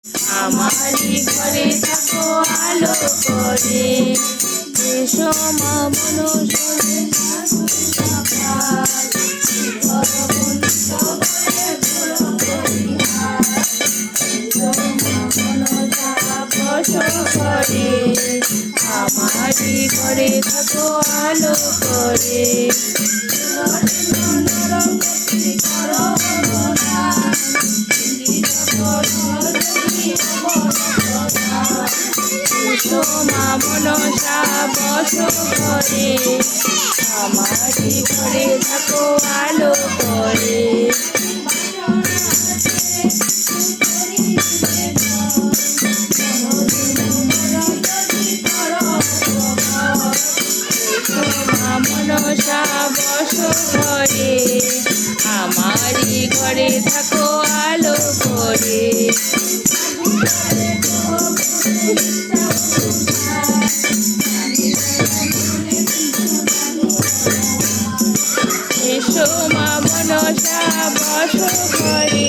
আমারি ঘরে থাকো আলো করে, এসো মা মনসারে বসো ঘরে, আমারি ঘরে থাকো আলো করে। এসো মা মনসা বসো ঘরে, আমারি ঘরে থাকো আলো করে। মা মনসা বসো ঘরে, আমারি ঘরে থাকো আলো করে। এসো মা মনসা বসো ঘরে,